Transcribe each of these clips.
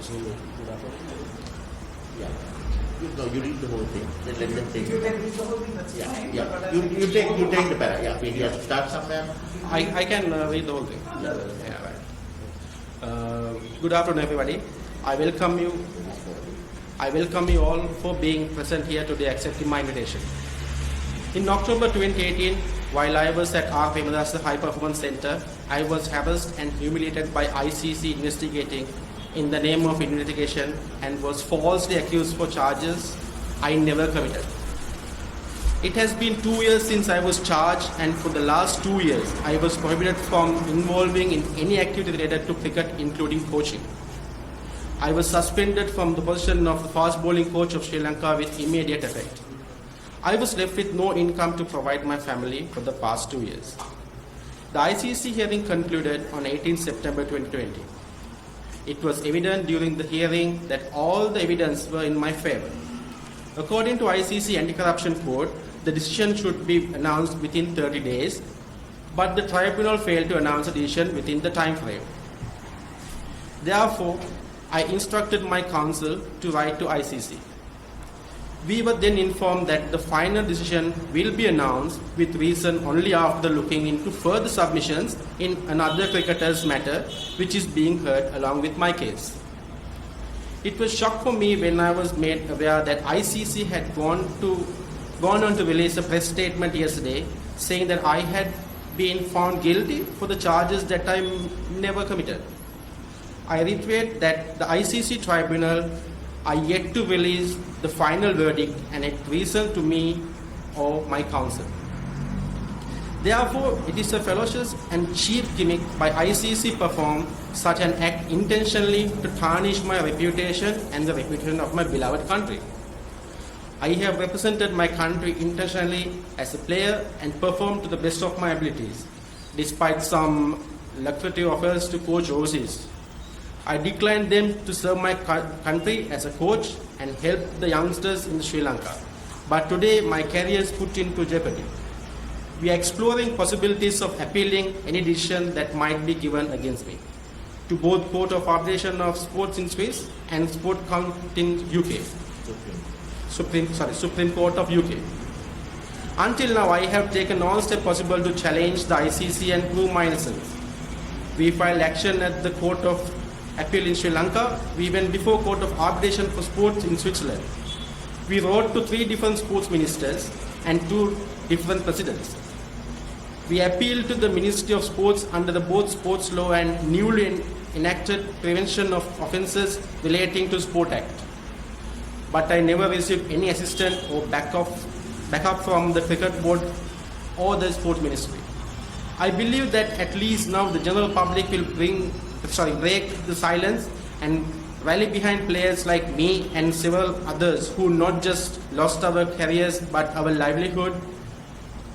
Yeah. You read the whole thing. Then let them take You it. can read the whole thing, that's fine. Yeah. but You take the para. Yeah. We have to start somewhere. I can read the whole thing. Yeah, right. Good afternoon, everybody. I welcome you all for being present here today, accepting my invitation. In October 2018, while I was at R. Premadasa High Performance Center, I was harassed and humiliated by ICC investigating in the name of investigation and was falsely accused for charges I never committed. It has been 2 years since I was charged, and for the last 2 years, I was prohibited from involving in any activity related to cricket, including coaching. I was suspended from the position of the fast bowling coach of Sri Lanka with immediate effect. I was left with no income to provide my family for the past 2 years. The ICC hearing concluded on 18 September 2020. It was evident during the hearing that all the evidence were in my favor. According to ICC Anti-Corruption Code, the decision should be announced within 30 days, but the tribunal failed to announce a decision within the time frame. Therefore, I instructed my counsel to write to ICC. We were then informed that the final decision will be announced with reason only after looking into further submissions in another cricketer's matter, which is being heard along with my case. It was shock for me when I was made aware that ICC had gone on to release a press statement yesterday saying that I had been found guilty for the charges that I never committed. I reiterate that the ICC tribunal are yet to release the final verdict and it reasoned to me or my counsel. Therefore, it is a fallacious and cheap gimmick by ICC perform such an act intentionally to tarnish my reputation and the reputation of my beloved country. I have represented my country intentionally as a player and performed to the best of my abilities, despite some lucrative offers to coach overseas. I declined them to serve my country as a coach and help the youngsters in Sri Lanka. But today, my career is put into jeopardy. We are exploring possibilities of appealing any decision that might be given against me to both Court of Arbitration of Sports in Swiss and Sport Council in UK. Supreme Court of UK. Until now, I have taken all steps possible to challenge the ICC and prove my innocence. We filed action at the Court of Appeal in Sri Lanka. We went before Court of Arbitration for Sports in Switzerland. We wrote to 3 different sports ministers and 2 different presidents. We appealed to the Ministry of Sports under the both sports law and newly enacted Prevention of Offences Relating to Sport Act. But I never received any assistance or backup from the Cricket Board or the Sport Ministry. I believe that at least now the general public will break the silence and rally behind players like me and several others who not just lost our careers but our livelihood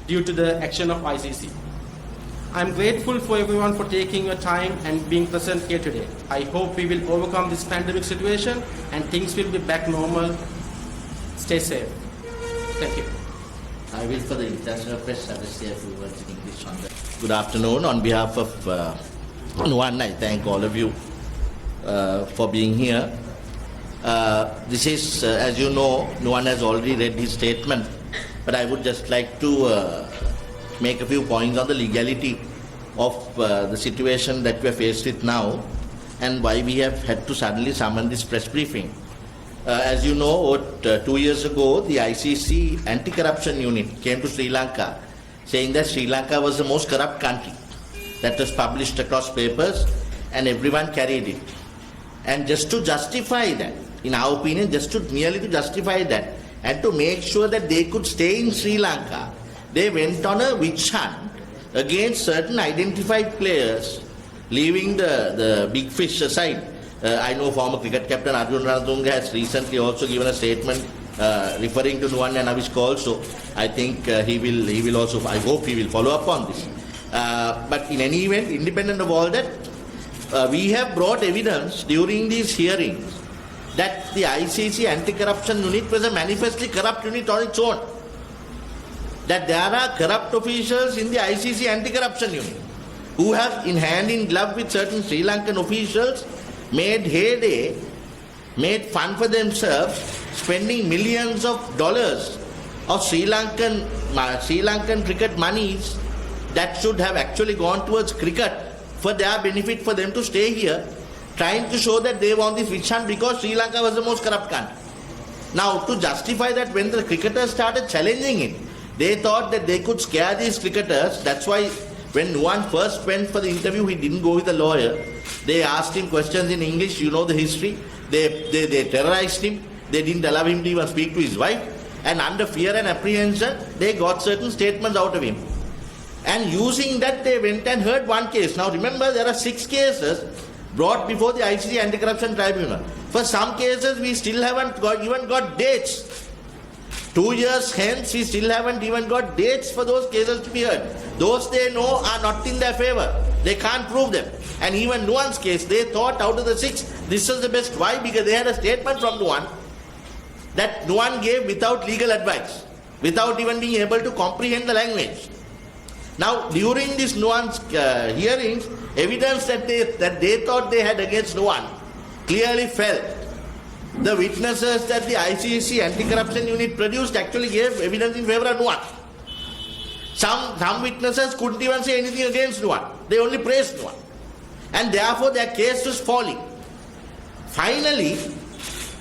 due to the action of ICC. I am grateful for everyone for taking your time and being present here today. I hope we will overcome this pandemic situation and things will be back normal. Stay safe. Thank you. I will for the international press say a few words in English on that. Good afternoon. On behalf of Nuwan, I thank all of you for being here. This is, as you know, Nuwan has already read his statement, but I would just like to make a few points on the legality of the situation that we are faced with now and why we have had to suddenly summon this press briefing. As you know, 2 years ago, the ICC Anti-Corruption Unit came to Sri Lanka saying that Sri Lanka was the most corrupt country. That was published across papers and everyone carried it. And just to justify that, in our opinion, merely to justify that and to make sure that they could stay in Sri Lanka, they went on a witch hunt against certain identified players, leaving the big fish aside. I know former cricket captain Arjun Ranatunga has recently also given a statement referring to Nuwan and Avishka also. I think he will also, I hope he will follow up on this. But in any event, independent of all that, we have brought evidence during these hearings that the ICC Anti-Corruption Unit was a manifestly corrupt unit on its own. That there are corrupt officials in the ICC Anti-Corruption Unit who have, in hand in glove with certain Sri Lankan officials, made heyday made fun for themselves, spending millions of dollars of Sri Lankan cricket monies that should have actually gone towards cricket for their benefit, for them to stay here, trying to show that they won this witch hunt because Sri Lanka was the most corrupt country. Now, to justify that, when the cricketers started challenging it, they thought that they could scare these cricketers. That's why when Nuwan first went for the interview, he didn't go with a lawyer. They asked him questions in English, you know the history. They terrorized him. They didn't allow him to even speak to his wife. And under fear and apprehension, they got certain statements out of him. And using that, they went and heard one case. Now remember, there are 6 cases brought before the ICC Anti-Corruption Tribunal. For some cases, we still haven't even got dates. 2 years hence, we still haven't even got dates for those cases to be heard. Those they know are not in their favor. They can't prove them. And even Nuwan's case, they thought out of the 6, this was the best. Why? Because they had a statement from Nuwan that Nuwan gave without legal advice, without even being able to comprehend the language. Now, during this Nuwan's hearings, evidence that they thought they had against Nuwan clearly fell. The witnesses that the ICC Anti-Corruption Unit produced actually gave evidence in favor of Nuwan. Some witnesses couldn't even say anything against Nuwan. They only praised Nuwan. And therefore their case was falling. Finally,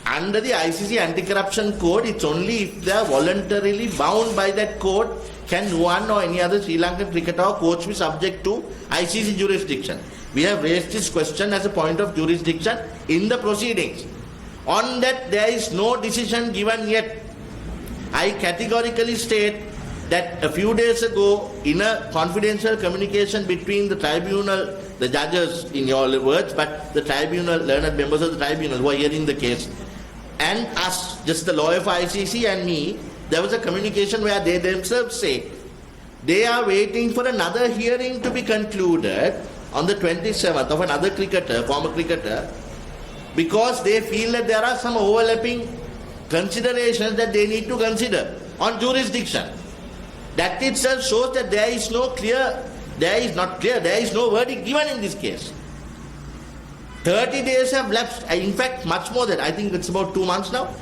under the ICC Anti-Corruption Code, it's only if they are voluntarily bound by that code can Nuwan or any other Sri Lankan cricketer or coach be subject to ICC jurisdiction. We have raised this question as a point of jurisdiction in the proceedings. On that, there is no decision given yet. I categorically state that a few days ago, in a confidential communication between the tribunal, the judges in your words, but the tribunal, learned members of the tribunal who are hearing the case, and us, just the lawyer for ICC and me, there was a communication where they themselves say they are waiting for another hearing to be concluded on the 27th of another cricketer, former cricketer, because they feel that there are some overlapping considerations that they need to consider on jurisdiction. That itself shows that there is no verdict given in this case. 30 days have lapsed, in fact much more than, I think it's about 2 months now.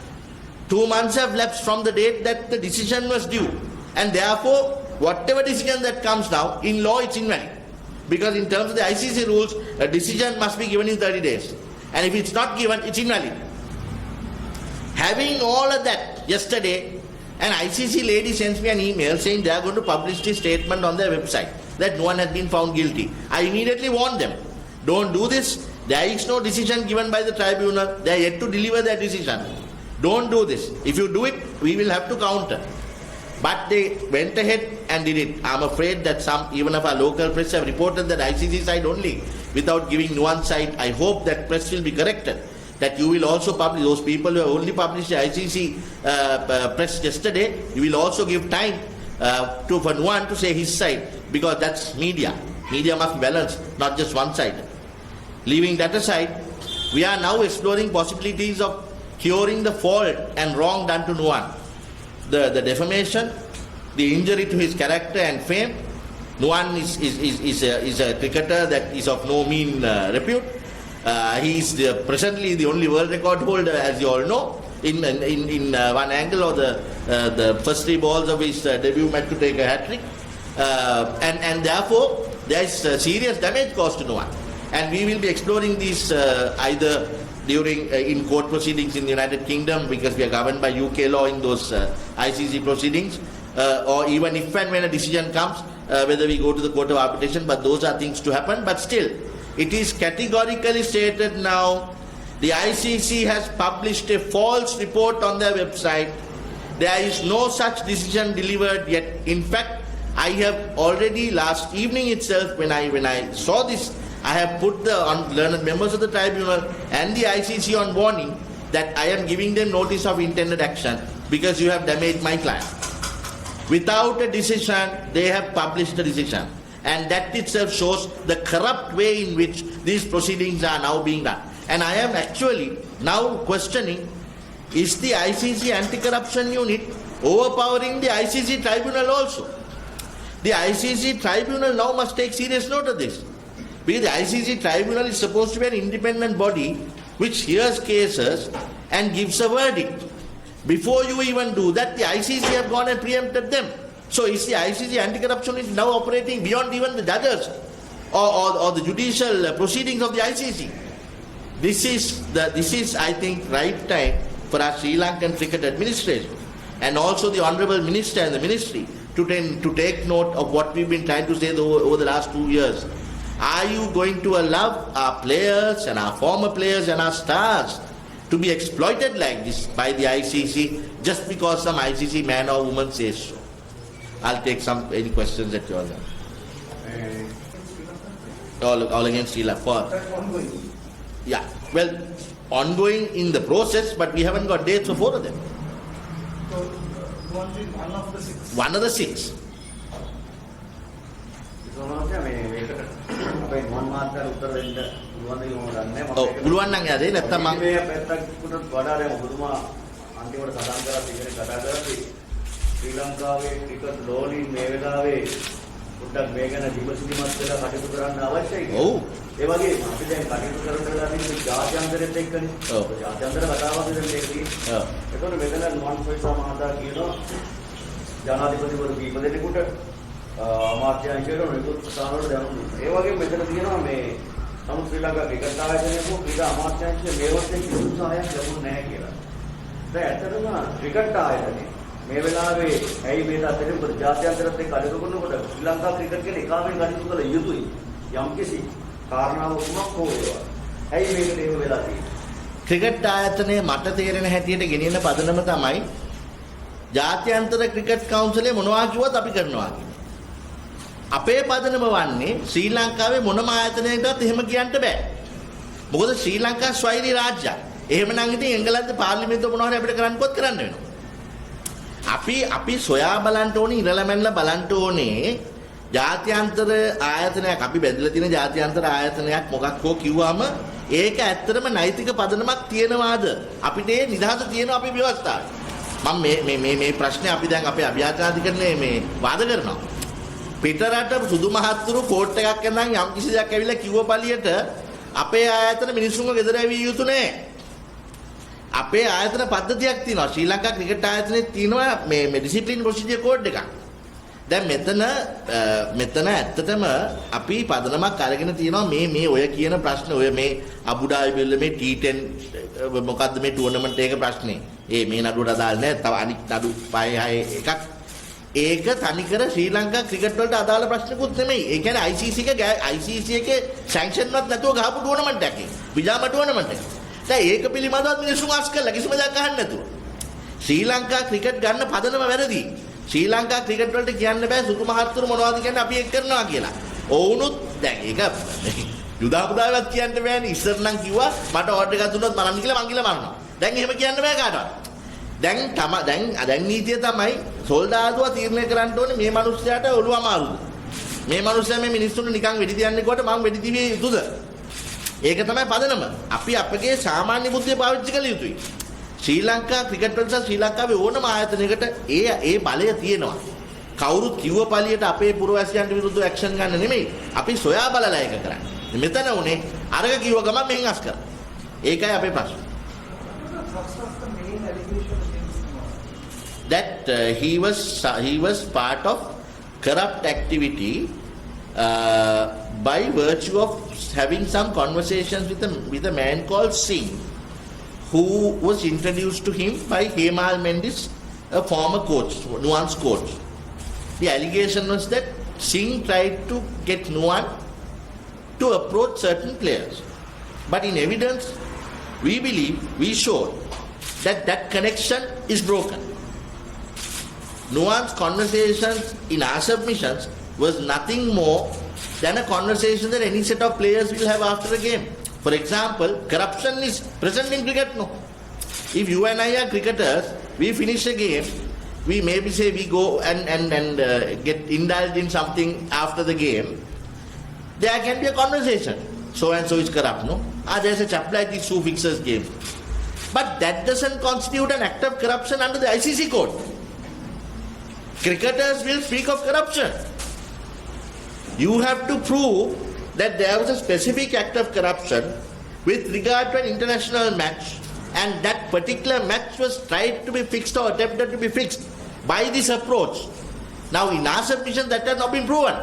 2 months have lapsed from the date that the decision was due. And therefore, whatever decision that comes now, in law it's invalid. Because in terms of the ICC rules, a decision must be given in 30 days. And if it's not given, it's invalid. Having all of that, yesterday, an ICC lady sends me an email saying they are going to publish this statement on their website that no one has been found guilty. I immediately warned them, don't do this. There is no decision given by the tribunal. They are yet to deliver their decision. Don't do this. If you do it, we will have to counter. But they went ahead and did it. I'm afraid that some, even of our local press, have reported that ICC side only, without giving Nuwan side. I hope that press will be corrected. That you will also publish, those people who have only published the ICC press yesterday, you will also give time for Nuwan to say his side, because that's media. Media must be balanced, not just one side. Leaving that aside, we are now exploring possibilities of curing the fault and wrong done to Nuwan. The defamation, the injury to his character and fame. Nuwan is a cricketer that is of no mean repute. He is presently the only world record holder, as you all know, in one angle, or the first 3 balls of his debut match to take a hat-trick. And therefore, there is serious damage caused to Nuwan. And we will be exploring these either during in court proceedings in the United Kingdom, because we are governed by UK law in those ICC proceedings, or even if and when a decision comes, whether we go to the Court of Arbitration. But those are things to happen. But still, it is categorically stated now, the ICC has published a false report on their website. There is no such decision delivered yet. In fact, I have already last evening itself, when I saw this, I have put the learned members of the tribunal and the ICC on warning that I am giving them notice of intended action because you have damaged my client. Without a decision, they have published the decision. And that itself shows the corrupt way in which these proceedings are now being done. And I am actually now questioning, is the ICC Anti-Corruption Unit overpowering the ICC Tribunal also? The ICC Tribunal now must take serious note of this. Because the ICC Tribunal is supposed to be an independent body which hears cases and gives a verdict. Before you even do that, the ICC have gone and preempted them. So is the ICC anti-corruption is now operating beyond even the judges or the judicial proceedings of the ICC? This is, I think, right time for our Sri Lankan cricket administration and also the Honourable Minister and the Ministry to take note of what we've been trying to say over the last 2 years. Are you going to allow our players and our former players and our stars to be exploited like this by the ICC just because some ICC man or woman says so? I'll take any questions that you all have. All against Sri Lanka. Yeah, well, ongoing in the process, but we haven't got dates for 4 of them. So, one of the 6. One of the 6. Oh, පුළුවන් නම් යාදේ නැත්තම් මම මේ පැත්තකට වඩා දැන් ඔබතුමා අන්තිමට සඳහන් කරලා ඉගෙන කතා කරලා ශ්‍රී ලංකාවේ ක්‍රිකට් ලෝලි මේ වෙලාවේ පොඩ්ඩක් මේ ගැන විමසිලිමත් වෙලා කටයුතු කරන්න අවශ්‍යයි. ඔව්. ඒ වගේම අපි දැන් කටයුතු කරලා තියෙන ජාත්‍යන්තරෙත් එක්කනේ. ඔව්. ජාත්‍යන්තර කතාවක් දැන් මේක තියෙන්නේ. ඔව්. ඒතකොට මෙතන නුවන් පොයිසා මහතා කියනවා ජනාධිපතිවරු කීප දෙනෙකුට අමාත්‍යාංශයට නිකුත් ස්ථානවල දැනුම් දුන්නා. ඒ වගේම මෙතන තියෙනවා මේ නමුත් ශ්‍රී ලංකා ක්‍රිකට් ආයතනයේ ක්‍රීඩා අමාත්‍යාංශයේ මේ වගේ කිසිදු සහායක් ලැබුණ නැහැ කියලා. දැන් ඇත්තටම ක්‍රිකට් ආයතනයේ මේ වෙලාවේ ඇයි මේ තත්ත්වෙට ජාත්‍යන්තරත් එක්ක කටයුතු කරනකොට ශ්‍රී ලංකා ක්‍රිකට් කියන එකාවෙන් කටයුතු කළ යුතුයි. යම්කිසි කාරණාවක් කුමක් හෝ වේවා. ඇයි මේකට එහෙම වෙලා තියෙන්නේ? ක්‍රිකට් ආයතනයේ මට තේරෙන හැටියට ගෙනියන පදනම තමයි ජාත්‍යන්තර ක්‍රිකට් කවුන්සිලේ මොනවා කිව්වත් අපි කරනවා කියන්නේ. අපේ පදනම වන්නේ ශ්‍රී ලංකාවේ මොනම ආයතනයකටත් එහෙම කියන්න බෑ. මොකද ශ්‍රී ලංකා ස්වෛරී රාජ්‍යයක්. එහෙමනම් ඉතින් එංගලන්ත පාර්ලිමේන්තුව මොනවා හරි අපිට කරන්නකොත් කරන්න වෙනවා. අපි සොයා බලන්න ඕනේ ඉරලමැන්ලා බලන්න ඕනේ ජාත්‍යන්තර ආයතනයක් අපි බැඳලා තියෙන ජාත්‍යන්තර ආයතනයක් මොකක් හෝ කිව්වම ඒක ඇත්තටම නෛතික පදනමක් තියනවාද? අපිට ඒ නිදහස තියෙනවා අපේ ව්‍යවස්ථාවේ. මම මේ ප්‍රශ්නේ අපි දැන් අපේ අභ්‍යාචාධිකරණයේ මේ වාද කරනවා. පිටරට සුදු මහත්තුරු කෝට් එකක් කරනම් යම් කිසි දෙයක් ඇවිල්ලා කිව්ව පළියට අපේ ආයතන මිනිස්සුන්ව ගෙදර ඇවිත් යුතු නෑ. අපේ ආයතන පද්ධතියක් තියෙනවා. ශ්‍රී ලංකා ක්‍රිකට් ආයතනයේ තියෙනවා මේ ඩිසිප්ලින් ප්‍රොසීජර් කෝඩ් එකක්. දැන් මෙතන ඇත්තටම අපි පදනමක් අරගෙන තියෙනවා මේ ඔය කියන ප්‍රශ්න ඔය මේ අබුඩාබි බිල්ල මේ T10 මොකද්ද මේ ටූර්නමන්ට් එක ප්‍රශ්නේ. මේ නඩුවට අදාළ නැහැ. තව අනිත් නඩු 5-6 එකක්. ඒක තනිකර ශ්‍රී ලංකා ක්‍රිකට් වලට අදාළ ප්‍රශ්නකුත් නෙමෙයි. ඒ කියන්නේ ICC එකේ සැන්ක්ෂන් වත් නැතුව ගහපු ටූර්නමන්ට් එකක්. විජාම ටූර්නමන්ට් එක. දැන් ඒක පිළිබඳව මිනිස්සුන් අස් කළා කිසිම දෙයක් අහන්න නැතුව. ශ්‍රී ලංකා ක්‍රිකට් ගන්න පදනම වැරදි. ශ්‍රී ලංකා ක්‍රිකට් වලට කියන්න බෑ සුදු මහත්තුරු මොනවද කියන්නේ අපි ඒක කරනවා කියලා. ඔවුනුත් දැන් ඒක යුදාපුදාවත් කියන්න බෑනේ. ඉස්සර නම් කිව්වා මට ඕඩර් එකක් දුන්නොත් මරන්න කියලා මං කියලා මරනවා. දැන් එහෙම කියන්න බෑ කාටවත්. දැන් නීතිය තමයි සොල්දාදුවා තීරණය කරන්න ඕනේ මේ මිනිස්සයාට ඔළුව අමාරුද. මේ මිනිස්සයා මේ මිනිස්සුන්ට නිකන් වෙඩි තියන්නේ කොට මං වෙඩි තිබිය යුතුද? ඒක තමයි පදනම. අපි අපගේ සාමාන්‍ය බුද්ධිය පාවිච්චි කළ යුතුයි. ශ්‍රී ලංකා ක්‍රිකට් වලට ශ්‍රී ලංකාවේ ඕනම ආයතනයකට ඒ බලය තියෙනවා. කවුරුත් කිව්ව පළියට අපේ පුරවැසියන්ට විරුද්ධව ඇක්ෂන් ගන්න නෙමෙයි. අපි සොයා බලලා ඒක කරන්නේ. මෙතන උනේ අරක කිව්ව ගමන් මෙහෙන් අස් කරා. ඒකයි අපේ ප්‍රශ්නේ. That he was part of corrupt activity by virtue of having some conversations with a man called Singh, who was introduced to him by Hemal Mendis, a former coach, Nuwan's coach. The allegation was that Singh tried to get Nuwan to approach certain players. But in evidence, we showed that connection is broken. Nuwan's conversations in our submissions was nothing more than a conversation that any set of players will have after a game. For example, corruption is present in cricket, no? If you and I are cricketers, we finish a game, we maybe say we go and get indulged in something after the game. There can be a conversation. So and so is corrupt, no? There's a chap like this who fixes games. But that doesn't constitute an act of corruption under the ICC code. Cricketers will speak of corruption. You have to prove that there was a specific act of corruption with regard to an international match, and that particular match was tried to be fixed or attempted to be fixed by this approach. Now, in our submission, that has not been proven.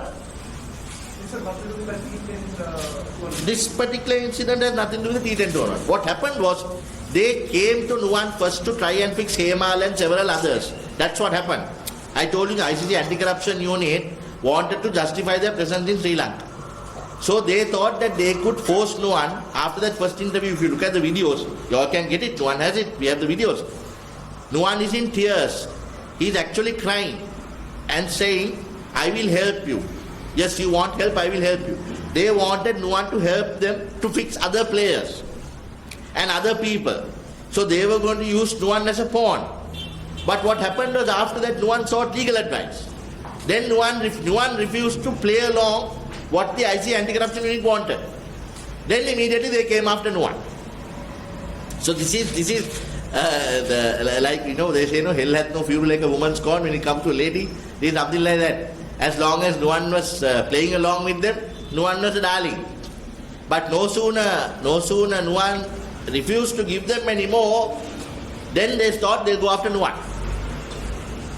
It's nothing to do with the T10 This particular incident has nothing to do with the T10 tournament. What happened was, they came to Nuwan first to try and fix Hemal and several others. That's what happened. I told you the ICC Anti-Corruption Unit wanted to justify their presence in Sri Lanka. So they thought that they could force Nuwan. After that first interview, if you look at the videos, you all can get it. Nuwan has it. We have the videos. Nuwan is in tears. He's actually crying and saying, I will help you. Yes, you want help, I will help you. They wanted Nuwan to help them to fix other players and other people. So they were going to use Nuwan as a pawn. But what happened was, after that, Nuwan sought legal advice. Then Nuwan refused to play along what the ICC Anti-Corruption Unit wanted. Then immediately they came after Nuwan. So this is like, they say, hell hath no fury like a woman's scorn. When it comes to a lady, it is something like that. As long as Nuwan was playing along with them, Nuwan was a darling. But no sooner Nuwan refused to give them any more, then they thought they'll go after Nuwan.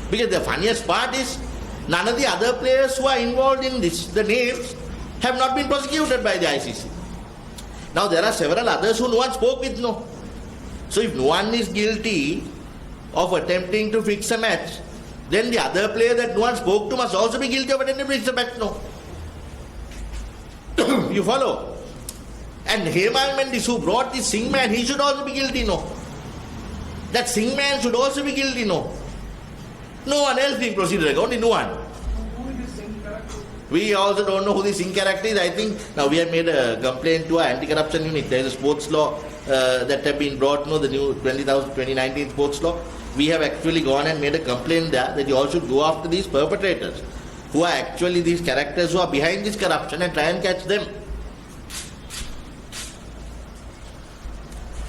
Because the funniest part is, none of the other players who are involved in this, the names, have not been prosecuted by the ICC. Now there are several others who Nuwan spoke with, no. So if Nuwan is guilty of attempting to fix a match, then the other player that Nuwan spoke to must also be guilty of attempting to fix a match, no. You follow? And Hemal Mendis, who brought this Singh man, he should also be guilty, no. That Singh man should also be guilty, no. No one else being proceeded, only Nuwan. Who is this Singh character? We also don't know who the Singh character is. I think now we have made a complaint to our anti-corruption unit. There is a sports law that have been brought, the new 2019 sports law. We have actually gone and made a complaint there that you all should go after these perpetrators, who are actually these characters who are behind this corruption, and try and catch them.